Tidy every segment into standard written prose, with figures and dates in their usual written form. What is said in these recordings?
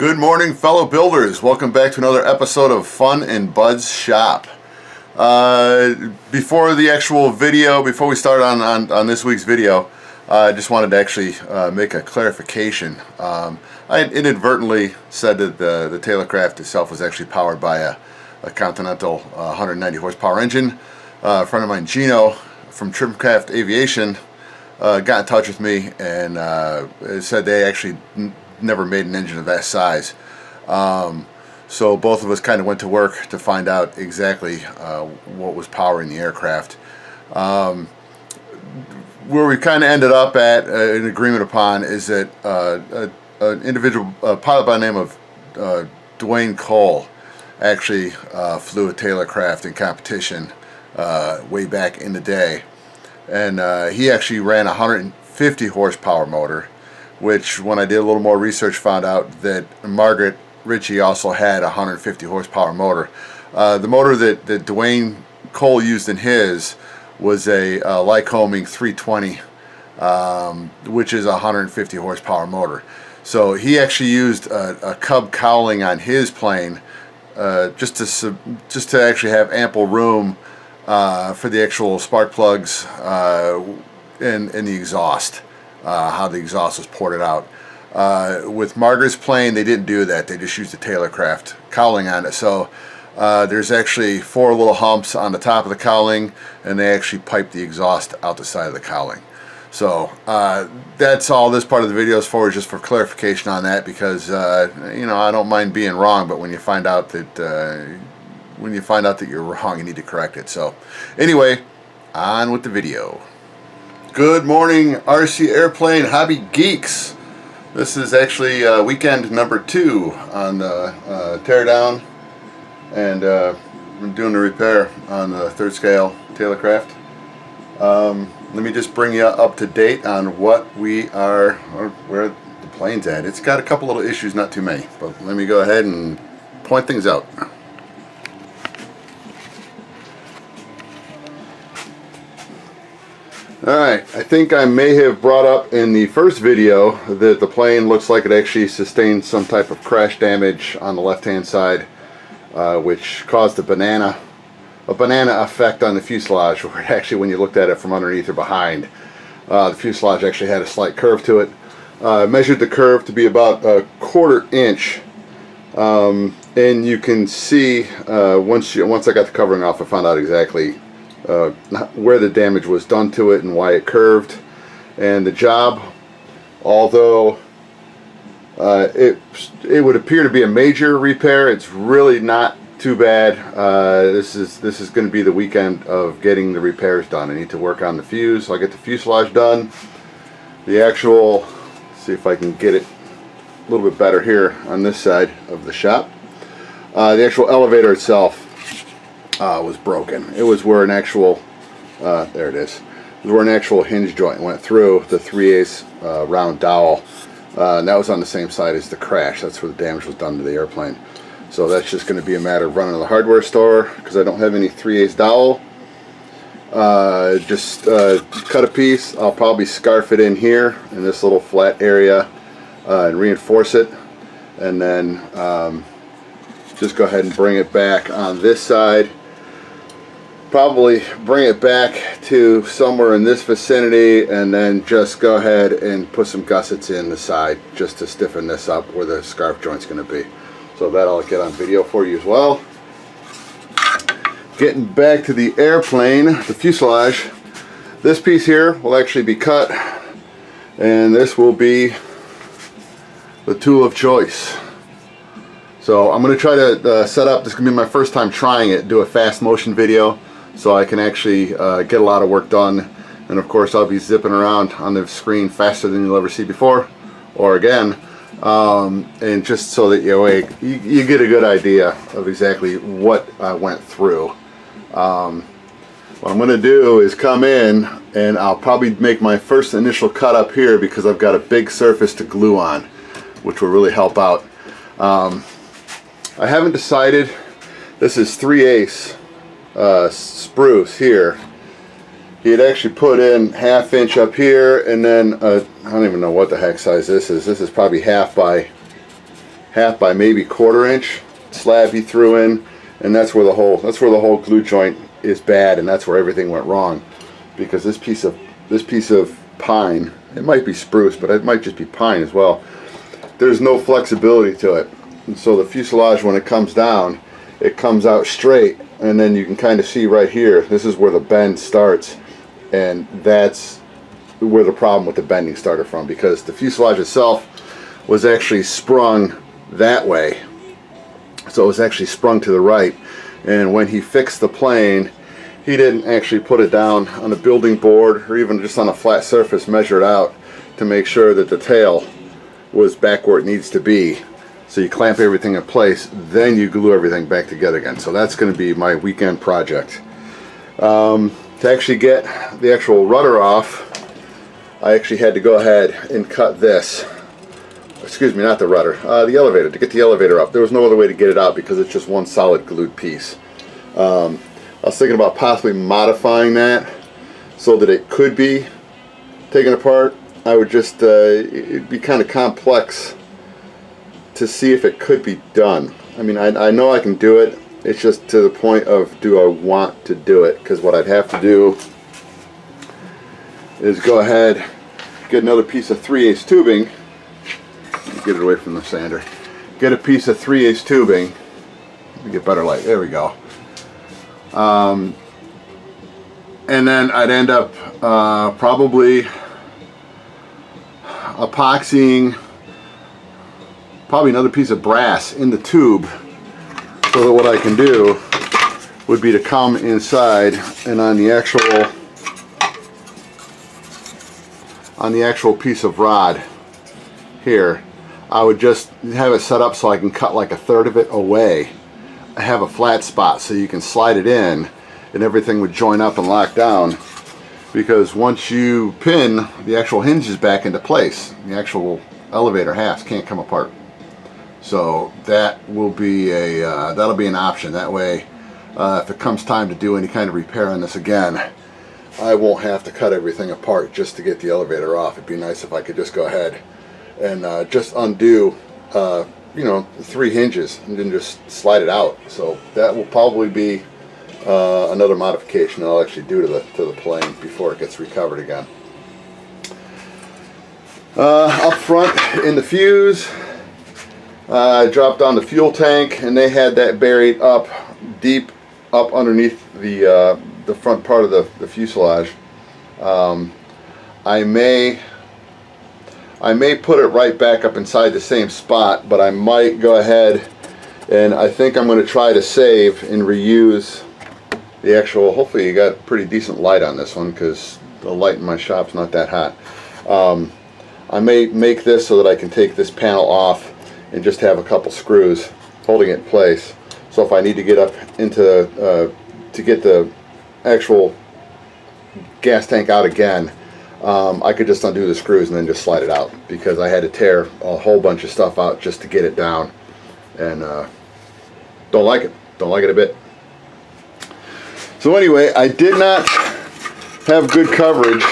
Good morning, fellow builders. Welcome back to another episode of Fun in Bud's Shop. Before the actual video, before we start on this week's video, I just wanted to actually make a clarification. I inadvertently said that the Taylorcraft itself was actually powered by a Continental 190 horsepower engine. A friend of mine, Gino, from Taylorcraft Aviation, got in touch with me and said they actually never made an engine of that size. So both of us kind of went to work to find out exactly what was powering the aircraft. Where we kind of ended up at an agreement upon is that an individual pilot by the name of Dwayne Cole actually flew a Taylorcraft in competition way back in the day, and he actually ran a 150 horsepower motor, which when I did a little more research found out that Margaret Ritchie also had a 150 horsepower motor. The motor that Dwayne Cole used in his was a Lycoming 320, which is a 150 horsepower motor. So he actually used a Cub cowling on his plane just to actually have ample room for the actual spark plugs and the exhaust. How the exhaust was ported out. With Margaret's plane, they didn't do that. They just used the Taylorcraft cowling on it. So there's actually 4 little humps on the top of the cowling, and they actually pipe the exhaust out the side of the cowling. So that's all this part of the video is for, just for clarification on that, because you know, I don't mind being wrong, but when you find out that you're wrong, you need to correct it. So anyway, on with the video. Good morning, RC Airplane Hobby Geeks. This is actually weekend number 2 on the teardown, and I'm doing the repair on the 3rd scale Taylorcraft. Let me just bring you up to date on what we are, or where the plane's at. It's got a couple little issues, not too many, but let me go ahead and point things out. Alright, I think I may have brought up in the first video that the plane looks like it actually sustained some type of crash damage on the left hand side, which caused a banana effect on the fuselage, where it actually, when you looked at it from underneath or behind, the fuselage actually had a slight curve to it. Measured the curve to be about a 1/4 inch, and you can see once I got the covering off, I found out exactly where the damage was done to it and why it curved. And the job, although it would appear to be a major repair, it's really not too bad. This is going to be the weekend of getting the repairs done. I need to work on the fuse, so I'll get the fuselage done. The actual, see if I can get it a little bit better here on this side of the shop. The actual elevator itself was broken. It was where an actual, there it is. It was where an actual hinge joint went through the 3/8 round dowel, and that was on the same side as the crash. That's where the damage was done to the airplane. So that's just going to be a matter of running to the hardware store, because I don't have any 3/8 dowel. Just cut a piece. I'll probably scarf it in here in this little flat area and reinforce it, and then just go ahead and bring it back on this side. Probably bring it back to somewhere in this vicinity, and then just go ahead and put some gussets in the side just to stiffen this up where the scarf joint's going to be. So that I'll get on video for you as well. Getting back to the airplane, the fuselage, this piece here will actually be cut, and this will be the tool of choice. So I'm going to try to set up, this is going to be my first time trying it, do a fast motion video, so I can actually get a lot of work done. And of course I'll be zipping around on the screen faster than you'll ever see before or again, and just so that you get a good idea of exactly what I went through. What I'm going to do is come in, and I'll probably make my first initial cut up here, because I've got a big surface to glue on, which will really help out. I haven't decided. This is 3/8 spruce here. He had actually put in 1/2 inch up here, and then I don't even know what the heck size this is. This is probably 1/2 by 1/2 by maybe 1/4 inch slab he threw in, and that's where the whole glue joint is bad, and that's where everything went wrong, because this piece of pine, it might be spruce, but it might just be pine as well, there's no flexibility to it, and so the fuselage, when it comes down, it comes out straight, and then you can kind of see right here, this is where the bend starts, and that's where the problem with the bending started from, because the fuselage itself was actually sprung that way, so it was actually sprung to the right, and when he fixed the plane, he didn't actually put it down on a building board or even just on a flat surface, measure it out to make sure that the tail was back where it needs to be. So you clamp everything in place, then you glue everything back together again. So that's going to be my weekend project. To actually get the actual rudder off, I actually had to go ahead and cut this. Excuse me, not the rudder, the elevator. To get the elevator up, there was no other way to get it out because it's just one solid glued piece. I was thinking about possibly modifying that so that it could be taken apart. I would just, it'd be kind of complex to see if it could be done. I mean, I know I can do it. It's just to the point of, do I want to do it? Because what I'd have to do is go ahead, get another piece of 3/8 tubing. Get it away from the sander. Get a piece of 3/8 tubing. Let me get better light. There we go. And then I'd end up probably epoxying probably another piece of brass in the tube, so that what I can do would be to come inside and on the actual piece of rod here, I would just have it set up so I can cut like 1/3 of it away. I have a flat spot so you can slide it in and everything would join up and lock down, because once you pin the actual hinges back into place, the actual elevator halves can't come apart. So that will be that'll be an option. That way, if it comes time to do any kind of repair on this again, I won't have to cut everything apart just to get the elevator off. It'd be nice if I could just go ahead and just undo you know, 3 hinges and then just slide it out. So that will probably be another modification that I'll actually do to the plane before it gets recovered again. Up front in the fuse, I dropped down the fuel tank, and they had that buried up deep up underneath the front part of the fuselage. I may put it right back up inside the same spot, but I might go ahead, and I think I'm going to try to save and reuse the actual, hopefully you got pretty decent light on this one because the light in my shop's not that hot. I may make this so that I can take this panel off and just have a couple screws holding it in place. So if I need to get up into, to get the actual gas tank out again, I could just undo the screws and then just slide it out, because I had to tear a whole bunch of stuff out just to get it down, and don't like it a bit. So anyway, I did not have good coverage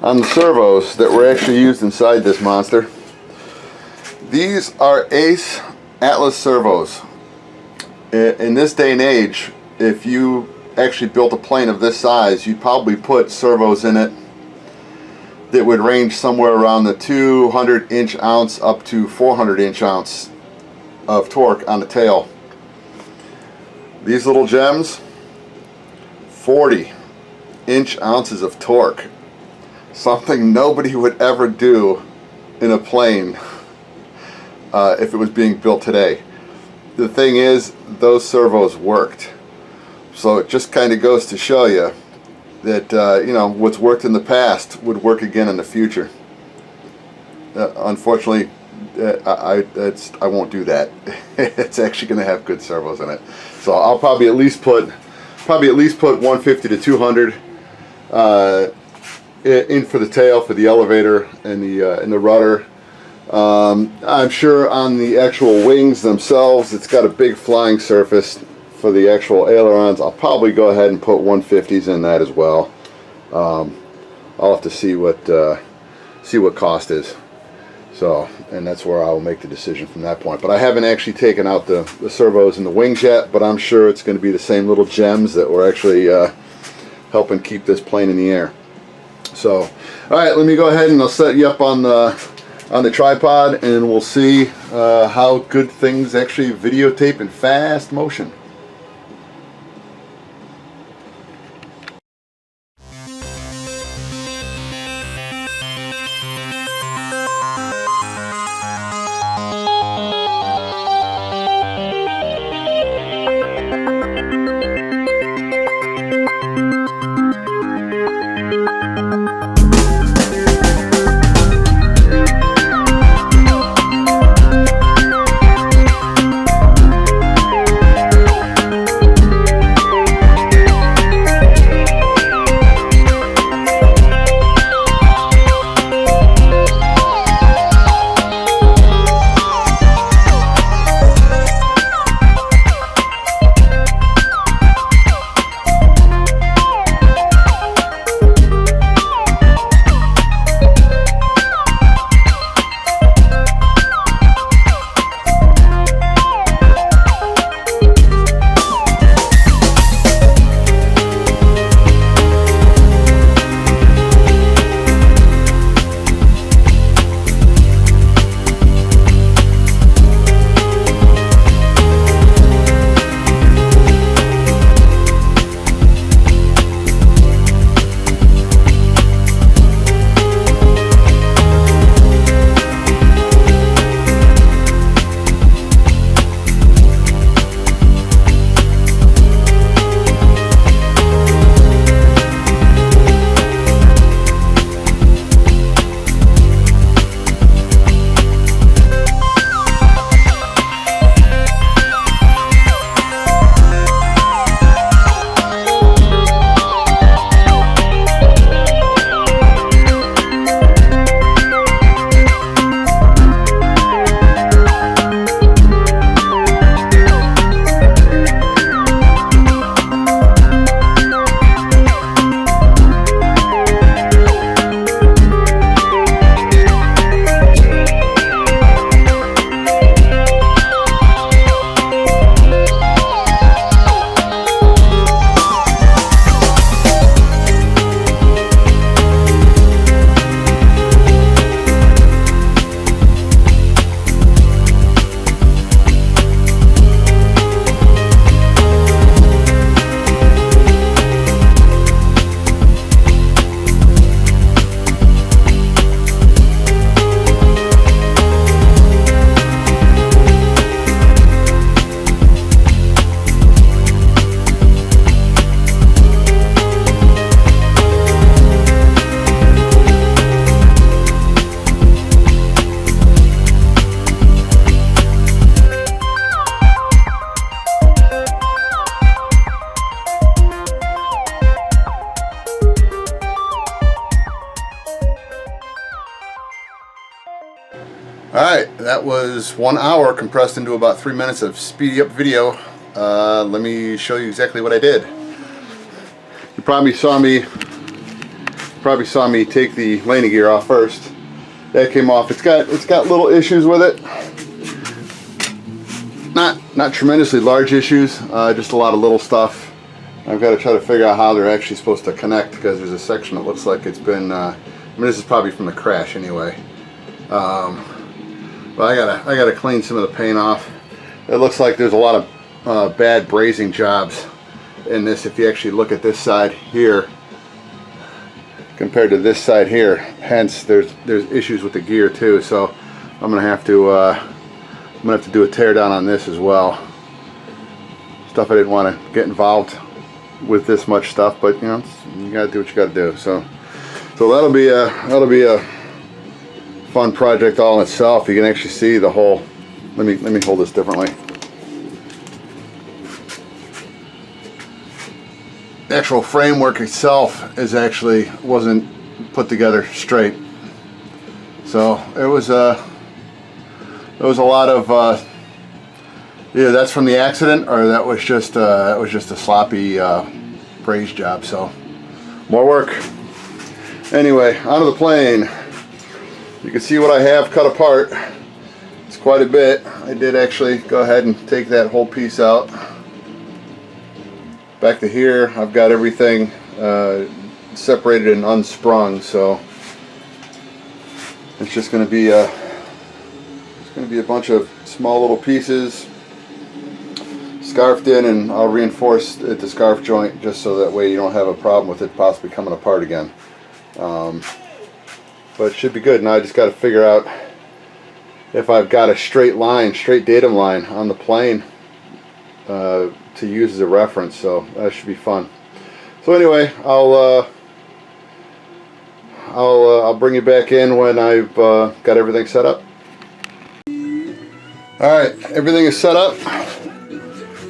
on the servos that were actually used inside this monster. These are Ace Atlas servos. In this day and age, if you actually built a plane of this size, you'd probably put servos in it that would range somewhere around the 200-inch ounce up to 400-inch ounce of torque on the tail. These little gems, 40-inch ounces of torque. Something nobody would ever do in a plane if it was being built today. The thing is, those servos worked. So it just kind of goes to show you that you know, what's worked in the past would work again in the future. Unfortunately, I won't do that. It's actually going to have good servos in it. So I'll probably at least put 150 to 200 in for the tail, for the elevator, and the rudder. I'm sure on the actual wings themselves, it's got a big flying surface. For the actual ailerons, I'll probably go ahead and put 150s in that as well. I'll have to see what cost is. So, and that's where I'll make the decision from that point. But I haven't actually taken out the servos and the wings yet, but I'm sure it's going to be the same little gems that were actually helping keep this plane in the air. So, all right, let me go ahead and I'll set you up on the tripod, and we'll see how good things actually videotape in fast motion. Alright, that was 1 hour compressed into about 3 minutes of speedy up video. Let me show you exactly what I did. You probably saw me take the landing gear off first. That came off. It's got little issues with it. Not tremendously large issues, just a lot of little stuff. I've got to try to figure out how they're actually supposed to connect, because there's a section that looks like it's been I mean, this is probably from the crash anyway. But I gotta clean some of the paint off. It looks like there's a lot of bad brazing jobs in this. If you actually look at this side here compared to this side here, hence there's issues with the gear too. So I'm gonna have to do a tear down on this as well. Stuff I didn't want to get involved with this much stuff, but you know, you gotta do what you gotta do. So that'll be a fun project all in itself. You can actually see the whole. Let me hold this differently. The actual framework itself wasn't put together straight. So it was a lot of either that's from the accident, or that was just a sloppy braze job. So more work. Anyway, onto the plane. You can see what I have cut apart. It's quite a bit. I did actually go ahead and take that whole piece out. Back to here, I've got everything separated and unsprung, so it's just going to be a bunch of small little pieces scarfed in, and I'll reinforce at the scarf joint just so that way you don't have a problem with it possibly coming apart again. But it should be good. Now I just got to figure out if I've got a straight datum line on the plane to use as a reference, so that should be fun. So anyway, I'll bring you back in when I've got everything set up. Alright, everything is set up.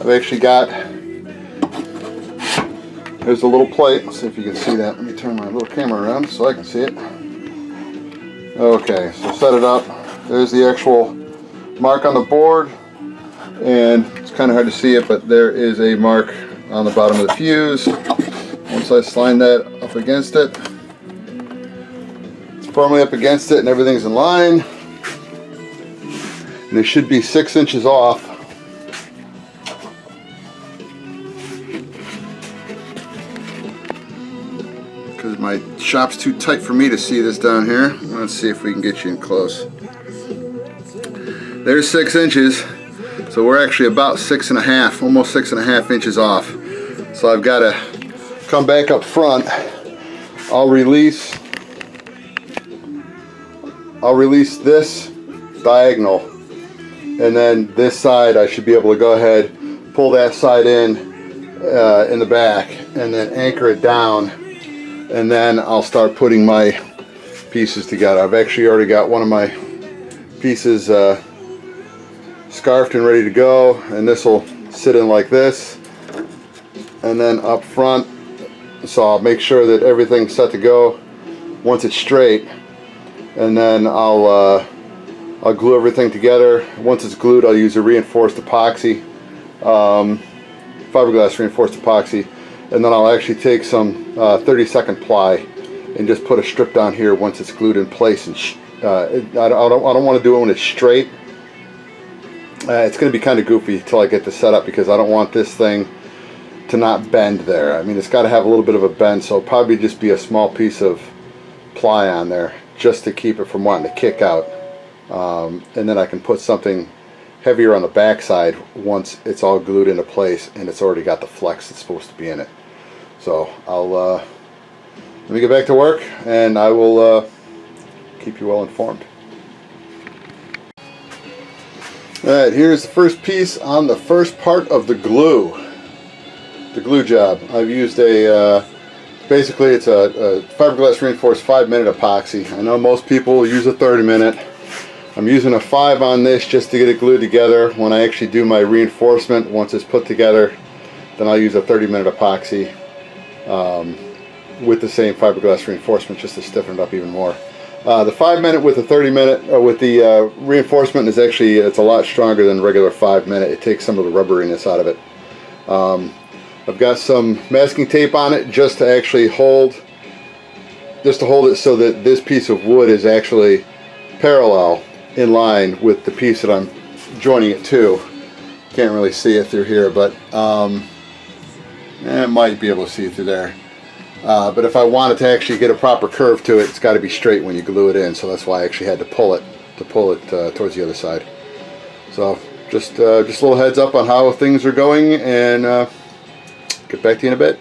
I've actually got, there's a little plate. Let's see if you can see that. Let me turn my little camera around so I can see it. Okay, so set it up. There's the actual mark on the board, and it's kind of hard to see it, but there is a mark on the bottom of the fuse. Once I slide that up against it, it's firmly up against it and everything's in line. And it should be 6 inches off. Because my shop's too tight for me to see this down here. Let's see if we can get you in close. There's 6 inches. So we're actually about 6.5, almost 6.5 inches off. So I've got to come back up front. I'll release this diagonal, and then this side I should be able to go ahead, pull that side in the back, and then anchor it down, and then I'll start putting my pieces together. I've actually already got one of my pieces scarfed and ready to go, and this will sit in like this, and then up front, so I'll make sure that everything's set to go once it's straight, and then I'll glue everything together. Once it's glued, I'll use a reinforced epoxy, fiberglass reinforced epoxy, and then I'll actually take some 30-second ply and just put a strip down here once it's glued in place. And I don't want to do it when it's straight. It's going to be kind of goofy till I get this set up, because I don't want this thing to not bend there. I mean, it's got to have a little bit of a bend, so it'll probably just be a small piece of ply on there just to keep it from wanting to kick out. And then I can put something heavier on the back side once it's all glued into place and it's already got the flex that's supposed to be in it. So I'll let me get back to work, and I will keep you well informed. Alright, here's the first piece on the first part of the glue job. I've used basically it's a fiberglass reinforced 5-minute epoxy. I know most people use a 30-minute. I'm using a 5 on this just to get it glued together. When I actually do my reinforcement, once it's put together, then I'll use a 30-minute epoxy with the same fiberglass reinforcement just to stiffen it up even more. The 5-minute with the 30-minute with the reinforcement is actually, it's a lot stronger than regular 5-minute. It takes some of the rubberiness out of it. I've got some masking tape on it just to actually hold it so that this piece of wood is actually parallel in line with the piece that I'm joining it to. Can't really see it through here, but I might be able to see it through there. But if I wanted to actually get a proper curve to it, it's got to be straight when you glue it in, so that's why I actually had to pull it towards the other side. So just a little heads up on how things are going, and get back to you in a bit.